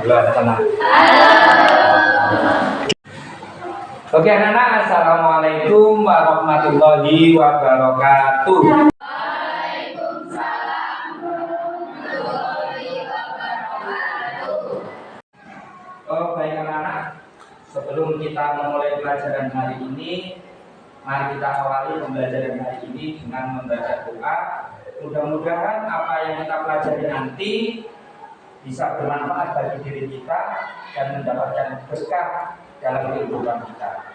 Halo anak-anak. Oke anak-anak, assalamualaikum warahmatullahi wabarakatuh. Oh baik anak-anak, sebelum kita memulai pelajaran hari ini, mari kita awali pembelajaran hari ini dengan membaca doa. Mudah-mudahan apa yang kita pelajari nanti bisa bermanfaat bagi diri kita dan mendapatkan berkah dalam kehidupan kita.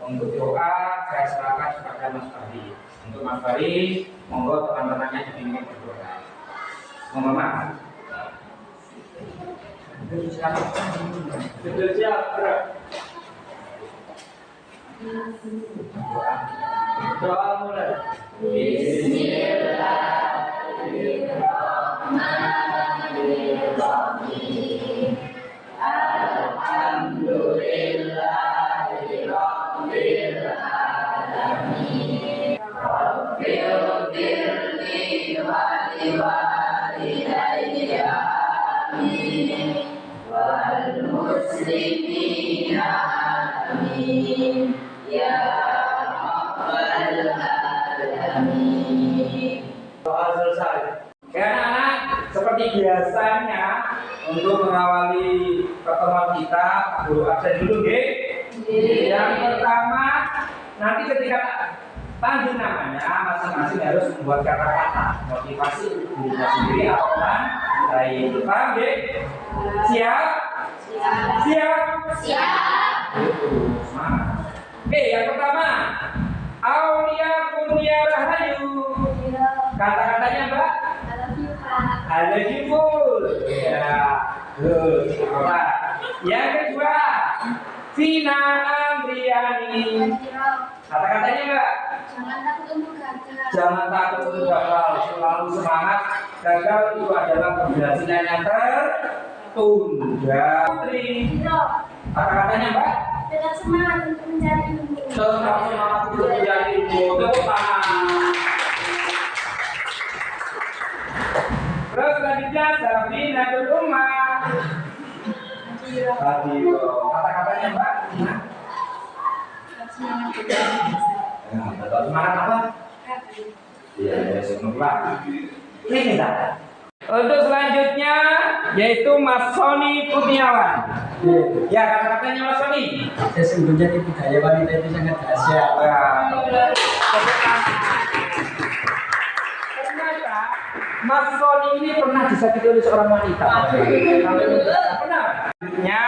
Untuk doa saya serahkan kepada Mas Fahri. Untuk Mas Fahri, monggo teman-temannya dibimbing berdoa. Monggo Mas. Sudah siap, doa mulai. Bismillahirrahmanirrahim. Alhamdulillahirabbil alamin. Rabbil wa liwalidayya amin. Wal muslimina amin. Ya rabbal alamin. Doa selesai. Ya anak-anak, seperti biasanya untuk mengawali pertemuan kita, guru absen dulu, nggih. Yang pertama, nanti ketika panggil namanya, masing-masing harus membuat kata-kata motivasi dirinya sendiri atau orang lain. Paham, nggih? Siap? Siap? Siap. Semangat. Oke, yang pertama, Aulia Kurnia Rahayu. Kata-katanya Mbak? Ada jibul. Ya, good. Yang kedua, Vina Andriani. Kata-katanya Mbak? Jangan takut untuk gagal. Jangan takut untuk gagal. Selalu semangat. Gagal itu adalah keberhasilan yang tertunda. Putri. Kata-katanya Mbak? Tetap semangat untuk mencari ilmu. Tetap semangat untuk mencari ilmu. Tepuk tangan. Terus selanjutnya Sabina Rumah. Hadiro. Kata-katanya Mbak? Semangat Tetap semangat apa? Iya, semangat. Ini kita. Untuk selanjutnya yaitu Mas Sony Kurniawan. Ya, kata-katanya Mas Sony. Sesungguhnya budaya wanita itu sangat dahsyat. Ternyata Mas Sony ini pernah disakiti oleh seorang wanita. Pernah. Selanjutnya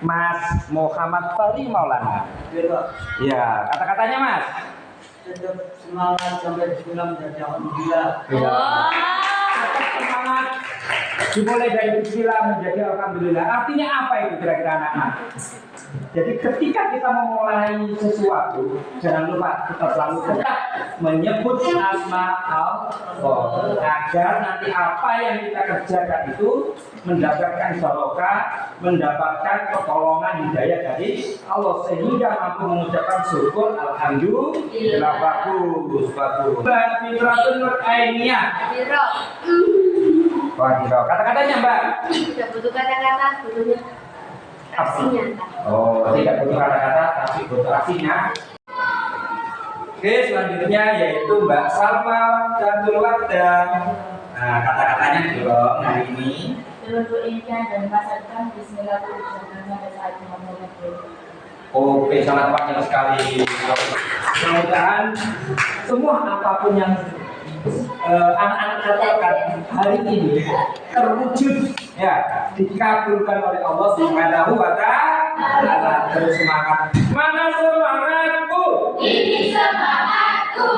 Mas Muhammad Fahri Maulana. Ya, kata-katanya Mas. Tetap semangat sampai pulang menjadi alhamdulillah. Ya. Tetap semangat dimulai dari bismillah menjadi alhamdulillah. Artinya apa itu kira-kira anak-anak? Jadi ketika kita memulai sesuatu, jangan lupa kita selalu tetap menyebut asma Allah agar nanti apa yang kita kerjakan itu mendapatkan barokah, mendapatkan pertolongan hidayah dari Allah sehingga mampu mengucapkan syukur alhamdulillah. Bagus. Fitratul Nur Ainiyah. Kata-katanya Mbak. Tidak butuh kata-kata, butuhnya aksinya. Oh, tidak butuh kata-kata tapi butuh aksinya. Oke, selanjutnya yaitu Mbak Salma dan Wardah. Nah, kata-katanya dong hari ini. Dengan berintian dan pasarkan Bismillahirrahmanirrahim. Oke, sangat panjang sekali. Mudah-mudahan semua apapun yang anak-anak katakan hari ini terwujud, ya, dikabulkan oleh Allah Subhanahu wa Ta'ala. Terus semangat. Mana semangatku? Ini semangatku.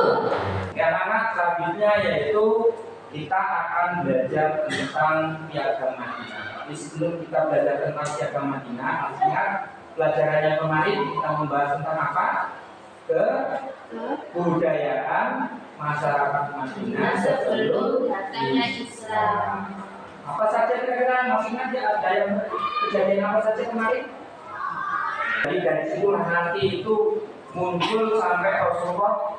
Anak-anak selanjutnya yaitu kita akan belajar tentang Piagam Madinah. Tapi sebelum kita belajar tentang Piagam Madinah, artinya pelajaran yang kemarin kita membahas tentang apa? Kebudayaan masyarakat Madinah sebelum datangnya Islam. Apa saja kira-kira maksudnya ada yang kejadian apa saja kemarin? Jadi dari situ nanti itu muncul sampai Rasulullah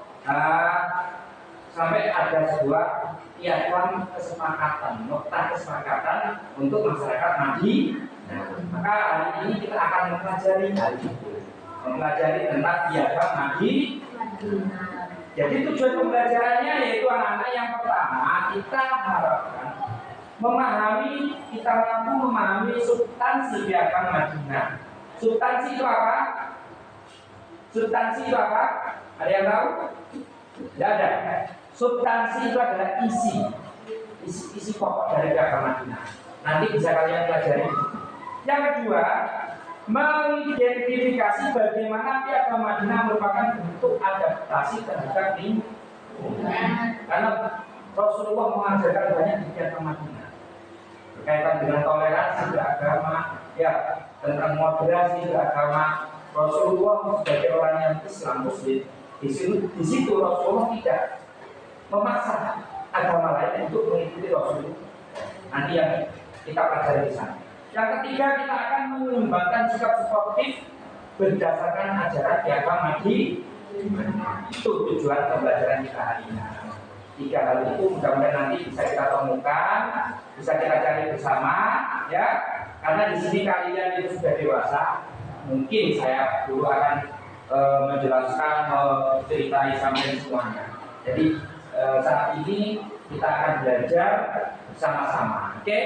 sampai ada sebuah piagam kesepakatan, nota kesepakatan untuk masyarakat Madinah. Maka hari ini kita akan mempelajari hal itu, mempelajari tentang piagam Madinah. Jadi tujuan pembelajarannya yaitu anak-anak yang pertama kita harapkan memahami, kita mampu memahami substansi piagam Madinah. Substansi itu apa? Substansi itu apa? Ada yang tahu? Tidak ada. Substansi itu adalah isi pokok dari piagam Madinah. Nanti bisa kalian pelajari. Yang kedua, mengidentifikasi bagaimana piagam Madinah merupakan bentuk adaptasi terhadap lingkungan. Karena Rasulullah mengajarkan banyak di piagam Madinah berkaitan dengan toleransi beragama, ya, tentang moderasi beragama. Rasulullah sebagai orang yang Islam Muslim, di situ Rasulullah tidak memaksa agama lain untuk mengikuti Rasulullah. Nanti yang kita pelajari di sana. Yang ketiga, kita akan mengembangkan sikap sportif berdasarkan ajaran piagam Madinah. Itu tujuan pembelajaran kita hari ini. 3 hal itu mudah-mudahan nanti bisa kita temukan, bisa kita cari bersama, ya. Karena di sini kalian itu sudah dewasa. Mungkin saya dulu akan menjelaskan, ceritai sampai semuanya. Jadi saat ini kita akan belajar bersama-sama, oke?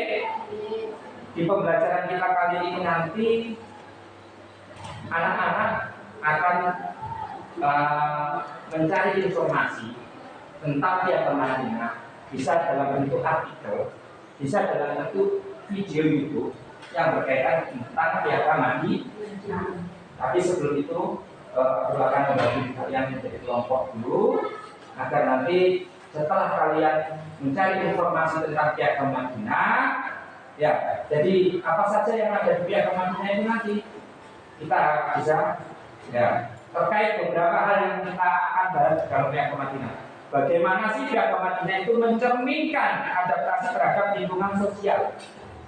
Di pembelajaran kita kali ini nanti anak-anak akan mencari informasi tentang piagam Madinah, bisa dalam bentuk artikel, bisa dalam bentuk video YouTube yang berkaitan tentang piagam Madinah. Tapi sebelum itu aku akan membagi kalian menjadi kelompok dulu, agar nanti setelah kalian mencari informasi tentang piagam Madinah, ya, jadi apa saja yang ada di piagam Madinah itu nanti kita bisa, ya, terkait beberapa hal yang kita akan bahas dalam piagam Madinah. Bagaimana sih piagam Madinah itu mencerminkan adaptasi terhadap lingkungan sosial,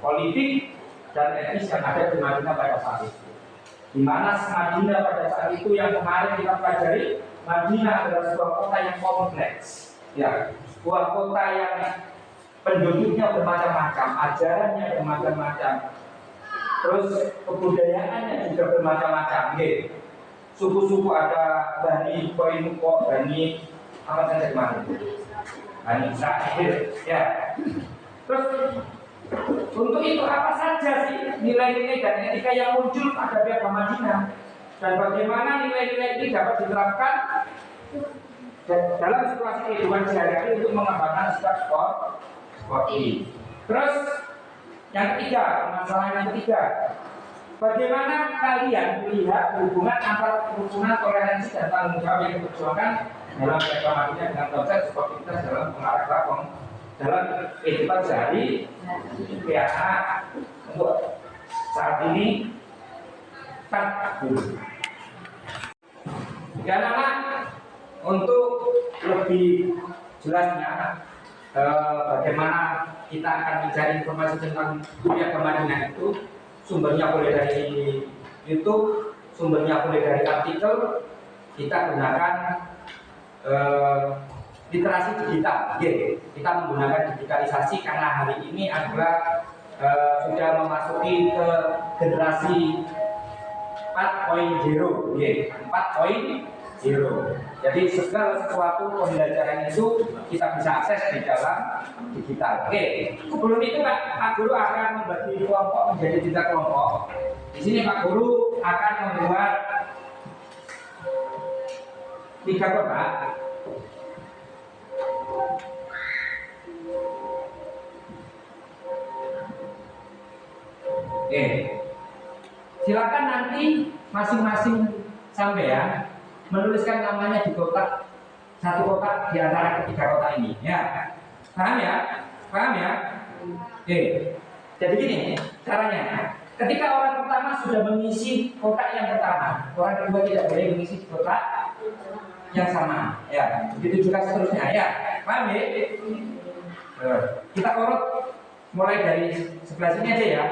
politik, dan etnis yang ada di Madinah pada saat itu. Di mana Madinah pada saat itu yang kemarin kita pelajari, Madinah adalah sebuah kota yang kompleks, ya, sebuah kota yang penduduknya bermacam-macam, ajarannya bermacam-macam, terus kebudayaannya juga bermacam-macam. Suku-suku ada Bani Koinuko, Bani apa saja kemarin, Bani Israel, ya. Terus untuk itu apa saja sih nilai-nilai dan etika yang muncul pada piagam Madinah, dan bagaimana nilai-nilai ini dapat diterapkan dalam situasi kehidupan sehari-hari untuk mengembangkan sikap sportif. Terus yang ketiga, permasalahan yang ketiga, bagaimana kalian melihat hubungan antara kerukunan, toleransi, dan tanggung jawab yang diperjuangkan dalam piagam Madinah dengan konsep sportivitas dalam pengarah dalam kehidupan sehari ya. Untuk saat ini tak dulu. Dan anak untuk lebih jelasnya bagaimana kita akan mencari informasi tentang piagam Madinah itu, sumbernya boleh dari YouTube, sumbernya boleh dari artikel. Kita gunakan literasi digital, kita menggunakan digitalisasi karena hari ini adalah sudah memasuki ke generasi 4.0, 4.0. Jadi segala sesuatu pembelajaran itu kita bisa akses di dalam digital. Sebelum itu Pak Guru akan membagi kelompok menjadi 3 kelompok. Di sini Pak Guru akan membuat 3 kotak. Silakan nanti masing-masing sampean menuliskan namanya di kotak, 1 kotak di antara ketiga kotak ini, ya. Paham ya? Paham ya? Jadi gini caranya. Ketika orang pertama sudah mengisi kotak yang pertama, orang kedua tidak boleh mengisi kotak yang sama, ya. Begitu juga seterusnya, ya. Paham ya? Kita urut mulai dari sebelah sini aja ya.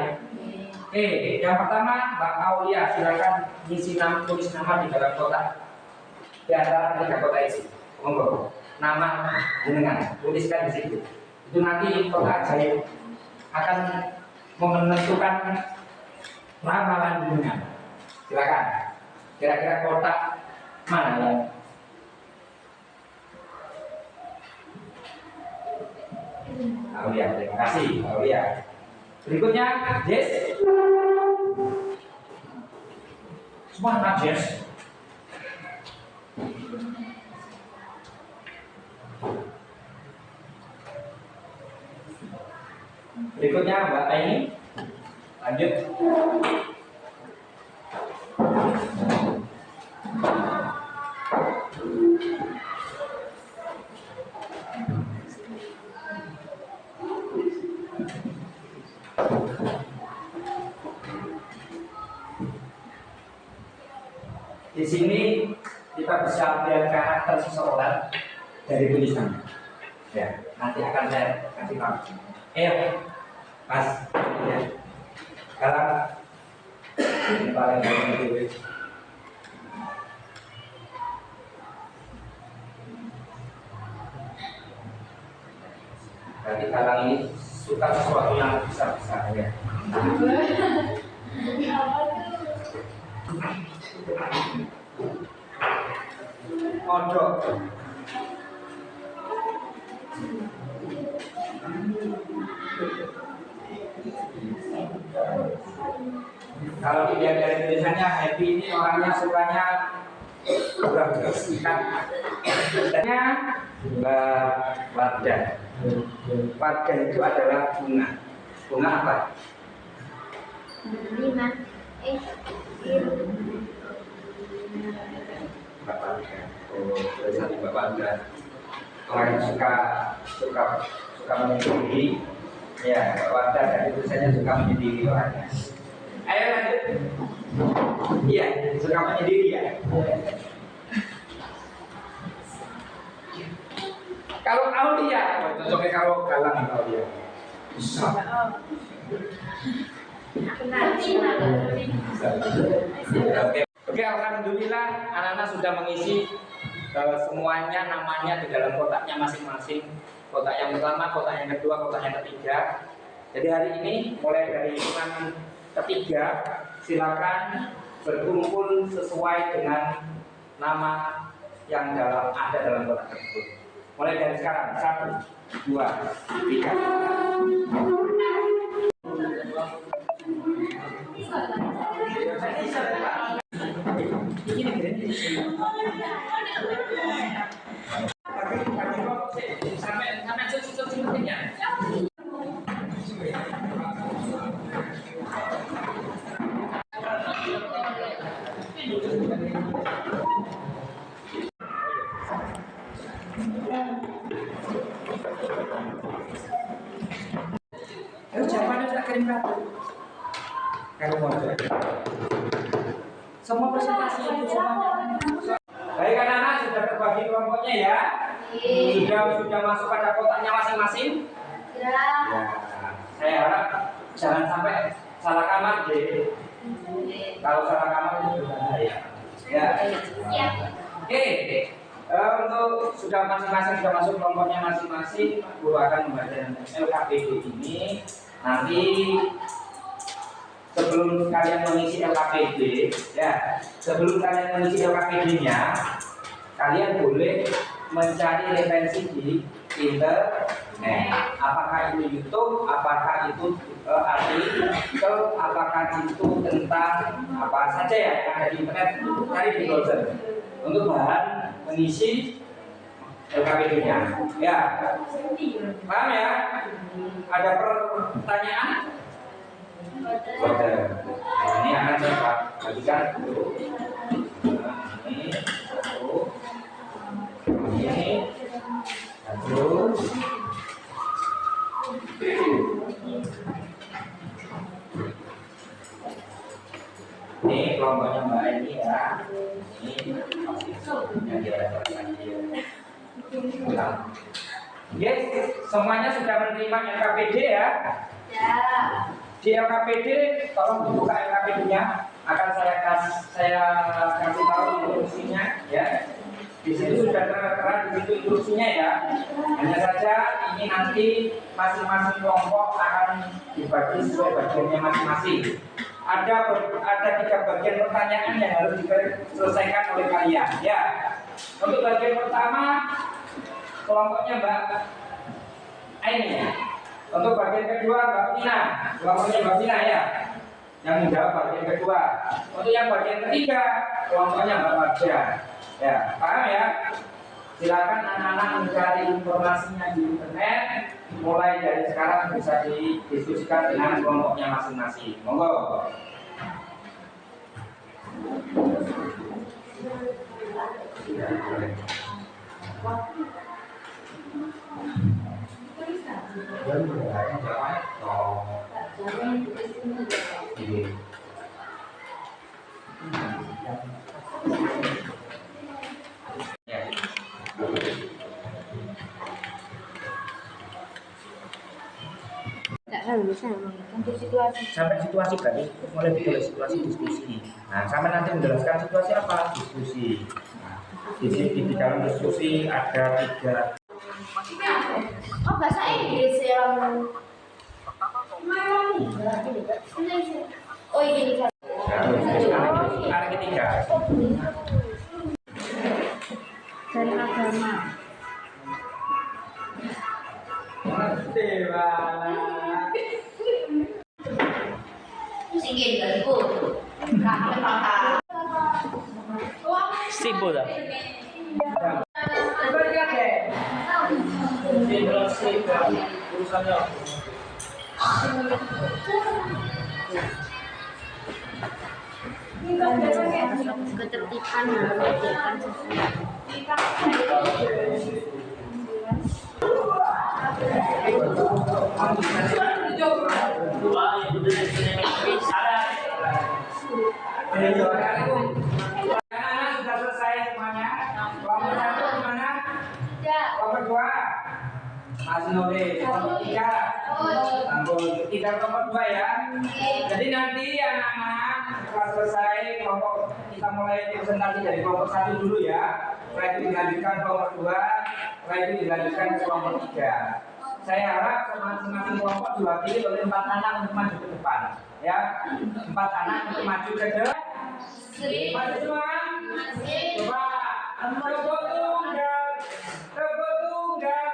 Yang pertama Mbak Aulia, silakan tulis nama di dalam kotak di antara 3 kotak ini. Monggo. nama jenengan, tuliskan di situ. Itu nanti kotak ajaib akan menentukan ramalan jenengan. Silakan. Kira-kira kotak mana yang Aulia, terima kasih Aulia. Berikutnya Jess. Semangat Jess. Berikutnya Mbak Aini. Lanjut. Di sini kita bisa melihat karakter seseorang dari tulisannya. Ya, nanti akan saya kasih tahu. Mas, ya. Sekarang ini paling dulu. Berarti kalang ini suka sesuatu yang besar-besar ya. Kodok. Kalau dilihat dari tulisannya, Happy ini orangnya sukanya bukan ikan. Katanya wadah. Wadah itu adalah bunga. Bunga apa? Lima. Bapak. Oh, tulisan Bapak Anda. Orang yang suka menyendiri. Ya, Bapak Anda dari tulisannya suka menyendiri orangnya. Ayo lanjut. Iya, suka menyendiri ya. Kalau Aulia, cocoknya kalau galang Aulia. Bisa. Oke, alhamdulillah anak-anak sudah mengisi semuanya namanya di dalam kotaknya masing-masing. Kotak yang pertama, kotak yang kedua, kotak yang ketiga. Jadi hari ini mulai dari hitungan ketiga, silakan berkumpul sesuai dengan nama yang ada dalam kotak tersebut. Mulai dari sekarang, 1, 2, 3. Sampai cukup-cukupnya. Jawabannya sudah kirim kartu. Kalau mau semua presentasi itu semuanya. Baik anak-anak sudah terbagi kelompoknya ya. Sudah masuk pada kotaknya masing-masing. Ya. Saya harap jangan sampai salah kamar deh. Kalau salah kamar itu gimana ya? Ya. Siap. Oke. Untuk sudah masing-masing sudah masuk kelompoknya masing-masing, guru akan membaca LKPD ini. Nanti sebelum kalian mengisi LKPD, ya, sebelum kalian mengisi LKPD-nya, kalian boleh mencari referensi di internet. Apakah itu YouTube, apakah itu artikel, apakah itu tentang apa saja ya yang ada di internet, cari di browser untuk bahan mengisi LKPD-nya. Ya, paham ya? Ada pertanyaan? Ini akan saya bagikan dulu. Ini satu, ini satu. Ini kelompoknya Mbak Eni ya. Ini yang dia Yes, semuanya sudah menerima LKPD ya. Ya. Di LKPD, tolong dibuka LKPD-nya. Akan saya kasih tahu isinya ya. Di situ sudah tertera di situ instruksinya ya. Hanya saja ini nanti masing-masing kelompok akan dibagi sesuai bagiannya masing-masing. Ada 3 bagian pertanyaan yang harus diselesaikan oleh kalian. Ya. Untuk bagian pertama kelompoknya Mbak Aini ya. Untuk bagian kedua Mbak Tina, kelompoknya Mbak Tina ya. Yang menjawab bagian kedua. Untuk yang bagian ketiga kelompoknya Mbak Raja. Ya, paham ya? Silakan anak-anak mencari informasinya di internet. Mulai dari sekarang bisa didiskusikan dengan kelompoknya masing-masing. Monggo. Sampai situasi berarti mulai mulai situasi diskusi. Nah, sampai nanti menjelaskan situasi apa? Diskusi. Nah, di dalam diskusi ada 3. Oh, bahasa Inggris yang oh ini Ada ketiga. dari agama. Singgih dariku. Simbol dah. Urusannya. Ketertiban mengerjakan sesuatu. Anak-anak sudah selesai semuanya. Kelompok 1 gimana? Kelompok 2 masih nulis. Kelompok 3 kelompok 2 ya. Jadi nanti anak-anak setelah selesai kelompok, kita mulai presentasi dari kelompok 1 dulu ya. Setelah itu dilanjutkan kelompok 2, setelah itu dilanjutkan ke kelompok 3. Saya harap masing-masing kelompok diwakili oleh 4 anak untuk maju ke depan ya. 4 anak untuk maju ke depan. Masih semua? Coba tepuk tunggal, tepuk tunggal,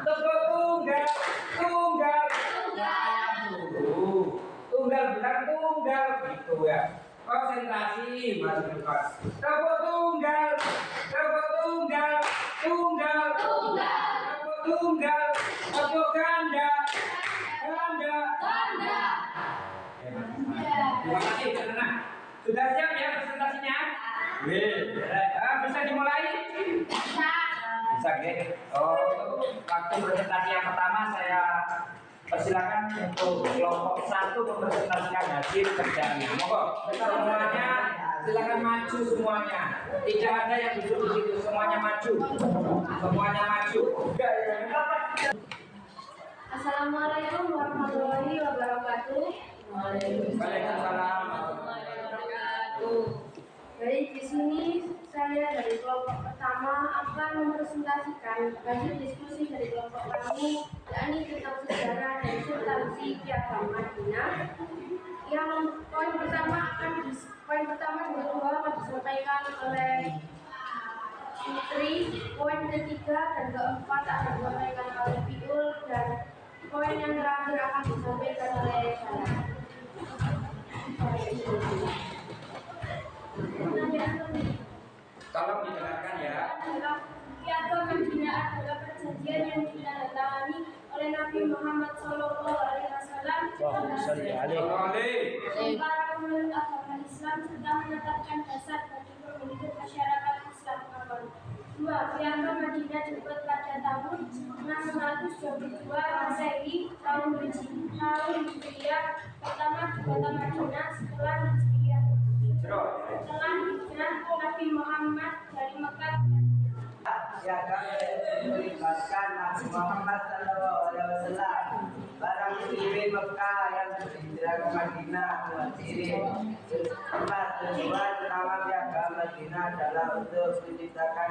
tepuk tunggal, tunggal, tunggal bilang tunggal gitu ya. Konsentrasi masih depan. Tepuk tunggal, tepuk tunggal, tunggal, tepuk tunggal, tepuk ganda, ganda, ganda. Terima kasih, tenang. Sudah siap ya presentasinya? Bisa dimulai? Bisa, gitu. Waktu presentasi yang pertama saya persilakan untuk kelompok 1 mempresentasikan hasil kerjanya. Monggo, semuanya silakan maju semuanya. Tidak ada yang duduk di situ, semuanya maju. Semuanya maju. Assalamualaikum warahmatullahi wabarakatuh. Waalaikumsalam. Baik, di sini saya dari kelompok pertama akan mempresentasikan hasil diskusi dari kelompok kami, yakni tentang sejarah dan substansi Piagam Madinah. Yang poin pertama dan kedua akan disampaikan oleh Putri, poin ketiga dan keempat akan disampaikan oleh Piul, dan poin yang terakhir akan disampaikan oleh saya. Tolong didengarkan ya. Piagam Madinah adalah perjanjian yang ditandatangani oleh Nabi Muhammad SAW para pemeluk agama Islam serta menetapkan dasar bagi pembentuk masyarakat Islam awal. 2. Piagam Madinah dibuat pada tahun 622 Masehi, tahun Hijriah pertama di kota Madinah setelah Hijriah. Setelah hijrah Nabi Muhammad dari Mekah. Piagam melibatkan Nabi Muhammad SAW. Barang muslimin Mekah yang berhijrah ke Madinah mengirim. Tujuan utama Piagam Madinah adalah untuk menciptakan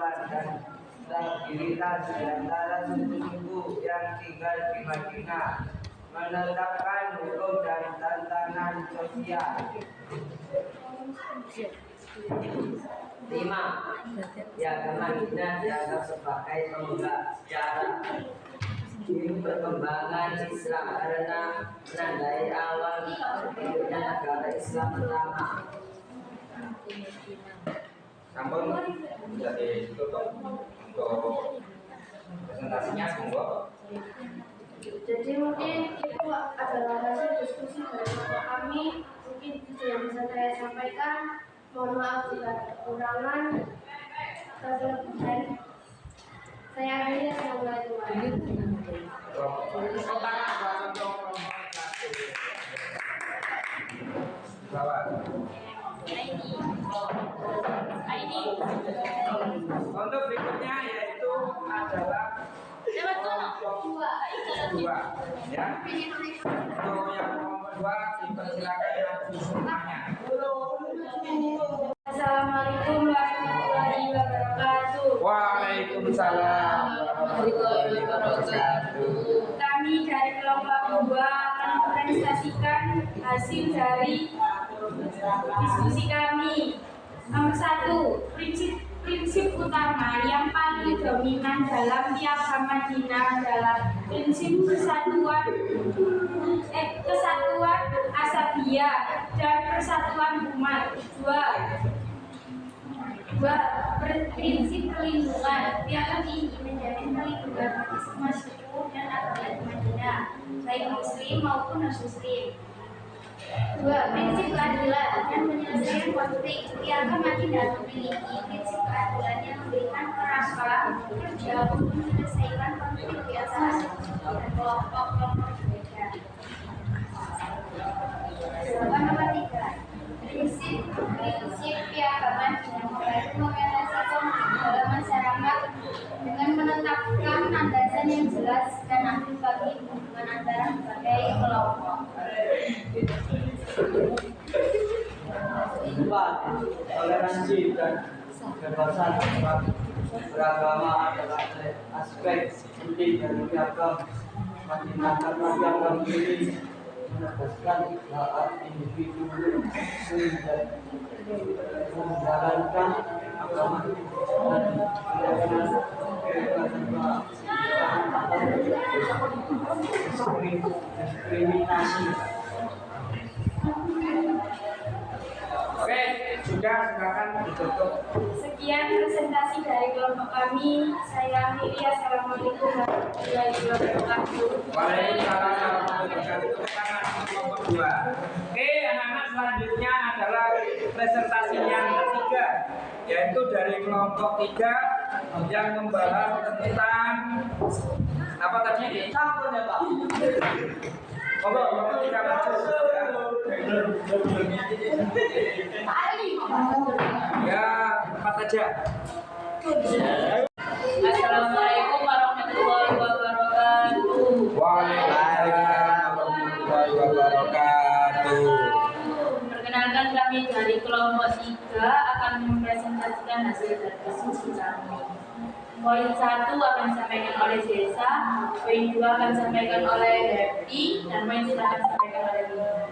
Tuhan dan terdirilah di antara suku-suku yang tinggal di Madinah, menetapkan hukum dan tantangan sosial. 5. Piagam Madinah dianggap sebagai pembuka sejarah ini perkembangan Islam karena menandai awal hidupnya negara Islam pertama. Sampun bisa ditutup untuk presentasinya, monggo. Jadi mungkin itu adalah hasil diskusi dari kelompok kami. Mungkin itu yang bisa saya sampaikan. Mohon maaf jika ada kekurangan. Saya akhiri. Assalamualaikum warahmatullahi Untuk berikutnya yaitu adalah dua, ya. Untuk yang nomor 2 dipersilakan langsung semuanya. Assalamualaikum warahmatullahi wabarakatuh. Waalaikumsalam warahmatullahi wabarakatuh. Kami dari kelompok 2 akan mempresentasikan hasil dari diskusi kami. Nomor 1, prinsip utama yang paling dominan dalam Piagam Madinah adalah prinsip kesatuan asabiyah dan persatuan umat. 2. Prinsip perlindungan. Piagam ini menjamin perlindungan semua suku dan agama di Madinah, baik muslim maupun non-muslim. 2. Prinsip keadilan dan penyelesaian konflik. Piagam Madinah memiliki prinsip keadilan yang memberikan kerangka kerja untuk menyelesaikan konflik di antara kelompok-kelompok berbeda. Nomor 3. Prinsip Piagam Madinah membantu mengatasi konflik dalam masyarakat dengan menetapkan landasan yang jelas dan adil bagi hubungan antara berbagai kelompok. 4. Toleransi dan kebebasan beragama adalah aspek penting dari Piagam Madinah karena Piagam ini menegaskan hak individu menjalankan agama dan diskriminasi. Oke, sudah, silakan ditutup. Sekian presentasi dari kelompok kami. Saya akhiri. Assalamualaikum warahmatullahi wabarakatuh. Waalaikumsalam warahmatullahi wabarakatuh. Oke, anak-anak, selanjutnya adalah presentasi yang ketiga, yaitu dari kelompok 3 yang membahas tentang apa tadi? Campur ya Pak. Monggo, kita maju. Ya, cepat saja. Assalamualaikum warahmatullahi wabarakatuh. Waalaikumsalam warahmatullahi wabarakatuh. Perkenalkan, kami dari kelompok 3 akan mempresentasikan hasil dari diskusi kami. Poin 1 akan disampaikan oleh Desa, poin 2 akan disampaikan oleh Happy, dan poin 3 akan disampaikan oleh Lina.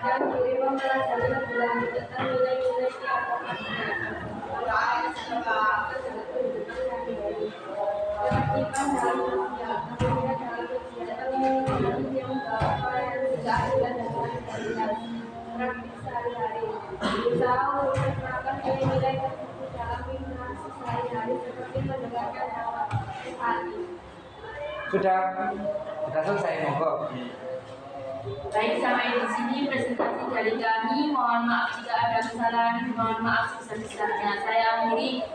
Dan diri mempelajari lebih lanjut tentang nilai-nilai Piagam Madinah. Ketertiban dalam kerja, kemudian dalam kegiatan yang keadilan dan solidaritas praktik sehari-hari. Berusaha untuk menerapkan nilai-nilai tersebut dalam interaksi sehari-hari seperti mendengarkan dakwah hati. Sudah selesai, monggo. Baik, sampai di sini presentasi dari kami. Mohon maaf jika ada kesalahan, mohon maaf sebesar-besarnya. Saya akhiri.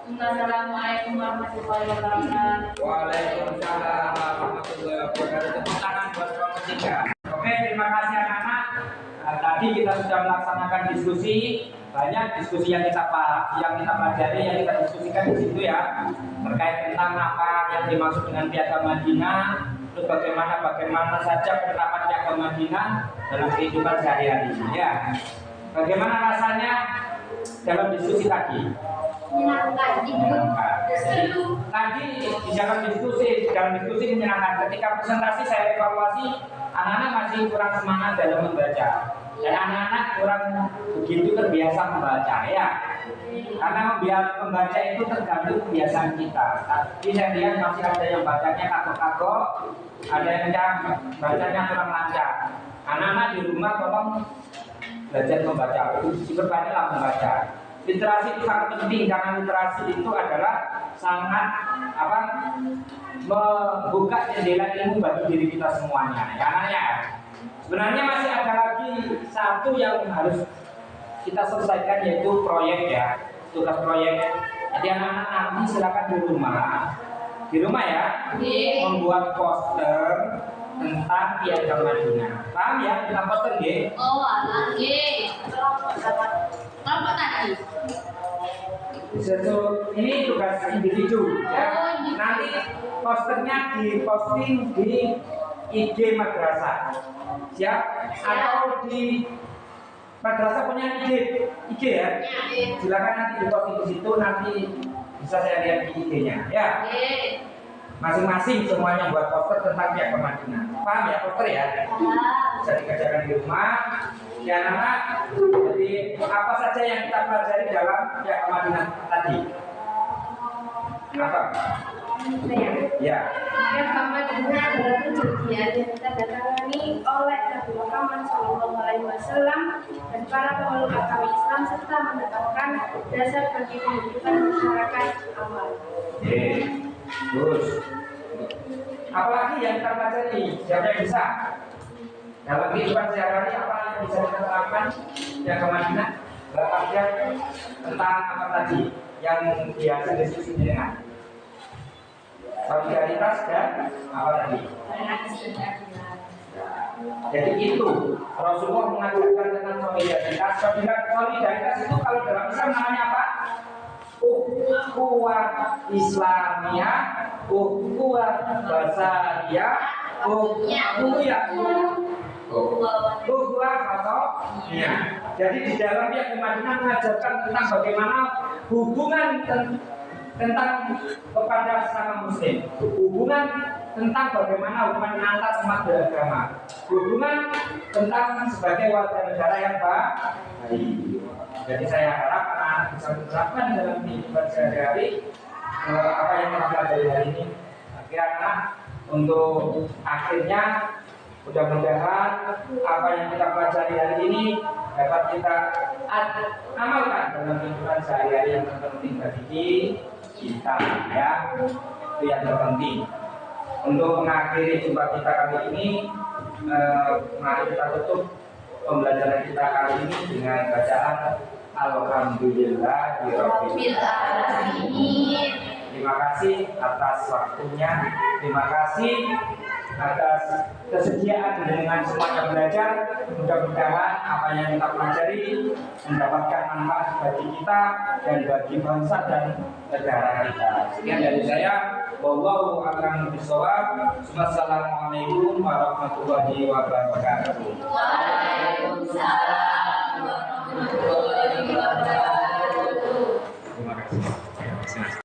Assalamualaikum warahmatullahi wabarakatuh. Waalaikumsalam warahmatullahi wabarakatuh. Tepuk tangan buat kelompok 3. Oke, terima kasih anak-anak. Tadi kita sudah melaksanakan diskusi banyak diskusi yang kita pelajari, yang kita diskusikan di situ ya, terkait tentang apa yang dimaksud dengan Piagam Madinah, terus bagaimana saja penerapan Piagam Madinah dalam kehidupan sehari-hari ya. Bagaimana rasanya dalam diskusi tadi? Menyenangkan. Jadi, tadi di dalam diskusi menyenangkan. Ketika presentasi saya evaluasi, anak-anak masih kurang semangat dalam membaca, dan anak-anak kurang begitu terbiasa membaca ya. Karena membaca itu tergantung kebiasaan kita. Tapi saya lihat masih ada yang bacanya kagok-kagok, ada yang bacanya kurang lancar. Anak-anak di rumah tolong belajar membaca, diperbanyaklah membaca. Literasi itu sangat penting karena literasi itu adalah sangat membuka jendela ilmu bagi diri kita semuanya. Ya, sebenarnya masih ada lagi satu yang harus kita selesaikan, yaitu proyek ya, tugas proyek. Jadi anak-anak nanti silakan di rumah ya, membuat poster tentang Piagam Madinah. Paham ya tentang poster nggih? Oh, alah nggih. Kelompok tadi. Ini tugas individu ya. Nanti posternya diposting di IG madrasah. Siap? Atau di madrasah punya IG ya? Silakan nanti diposting di situ, nanti bisa saya lihat di IG-nya ya. Masing-masing semuanya buat poster tentang Piagam Madinah. Paham ya poster ya? Bisa dikerjakan di rumah. Ya anak, jadi apa saja yang kita pelajari dalam Piagam Madinah tadi? Apa? Ya. Piagam Madinah adalah perjanjian yang ditandatangani oleh Nabi Muhammad SAW dan para pemeluk agama Islam serta menetapkan dasar bagi kehidupan masyarakat awal. Oke, terus apalagi yang kita pelajari? Siapa yang bisa? Dalam kehidupan sehari-hari apa yang bisa kita terapkan Piagam Madinah? Berapa tentang apa tadi yang biasa diskusi dengan solidaritas dan apa tadi? Jadi itu Rasulullah mengajarkan tentang solidaritas. Solidaritas itu kalau dalam Islam namanya apa? Ukhuwah Islamiyah, ukhuwah basariyah, ukhuwah atau ya. Jadi di dalam Piagam Madinah mengajarkan tentang bagaimana hubungan tentang kepada sesama muslim, hubungan tentang bagaimana hubungan antar umat beragama, hubungan tentang sebagai warga negara yang baik. Jadi saya harap anak bisa menerapkan dalam kehidupan sehari-hari apa yang kita pelajari hari ini. Akhirnya untuk akhirnya mudah-mudahan apa yang kita pelajari hari ini dapat kita amalkan dalam kehidupan sehari-hari yang terpenting bagi kita ya, itu yang terpenting. Untuk mengakhiri jumpa kita kali ini, mari kita tutup pembelajaran kita kali ini dengan bacaan Alhamdulillahirabbil alamin. Terima kasih atas waktunya, terima kasih atas kesediaan dengan semuanya belajar. Mudah-mudahan apa yang kita pelajari mendapatkan manfaat bagi kita dan bagi bangsa dan negara kita. Sekian dari saya. Wallahu a'lam bishawab. Wassalamualaikum warahmatullahi wabarakatuh. Waalaikumsalam warahmatullahi wabarakatuh. Terima kasih.